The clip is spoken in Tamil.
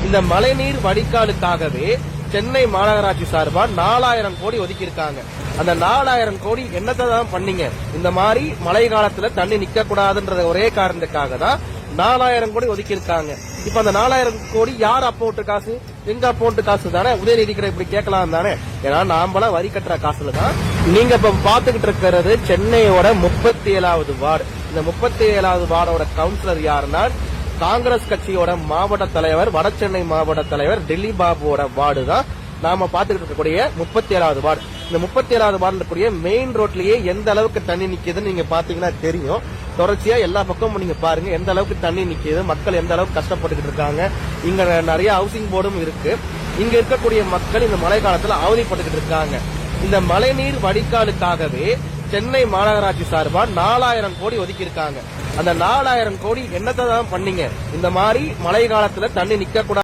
இந்த மழைநீர் வடிகாலுக்காகவே சென்னை மாநகராட்சி சார்பா 4000 கோடி ஒதுக்கி இருக்காங்க. அந்த 4000 கோடி என்னத்தை தான் பண்ணீங்க? இந்த மாதிரி மழை காலத்துல தண்ணி நிக்க கூடாதுன்ற ஒரே காரணத்துக்காக தான் 4000 கோடி ஒதுக்கி இருக்காங்க. இப்ப அந்த 4000 கோடி யார் அக்கௌண்ட் காசு? எங்க அக்கௌண்ட் காசு தானே. உதயநிதிக்கிற இப்படி கேட்கலாம் தானே. ஏன்னா நாமெல்லாம் வரி கட்டுற காசுல தான். நீங்க இப்ப பாத்துக்கிட்டு இருக்கிறது சென்னையோட 37வது வார்டு. இந்த 37வது வார்டோட கவுன்சிலர் யாருன்னா காங்கிரஸ் கட்சியோட மாவட்ட தலைவர், வடசென்னை மாவட்ட தலைவர் டெல்லி பாபுவோட வார்டு தான் நாம பாத்துக்கிட்டு இருக்கக்கூடிய 37வது வார்டு. இந்த 37வது வார்டுல இருக்கக்கூடிய மெயின் ரோட்லயே எந்த அளவுக்கு தண்ணி நிக்குதுன்னு நீங்க பாத்தீங்கன்னா தெரியும். தொடர்ச்சியா எல்லா பக்கமும் நீங்க பாருங்க எந்த அளவுக்கு தண்ணி நிக்குது, மக்கள் எந்த அளவுக்கு கஷ்டப்பட்டுக்கிட்டு இருக்காங்க. இங்க நிறைய ஹவுசிங் போர்டும் இருக்கு. இங்க இருக்கக்கூடிய மக்கள் இந்த மழை காலத்துல அவதிப்பட்டுக்கிட்டு இருக்காங்க. இந்த மழைநீர் வடிகாலுக்காகவே சென்னை மாநகராட்சி சார்பா 4000 கோடி ஒதுக்கி இருக்காங்க. அந்த 4000 கோடி என்னத்தை தான் பண்ணீங்க? இந்த மாதிரி மழை காலத்துல தண்ணி நிக்க கூடாது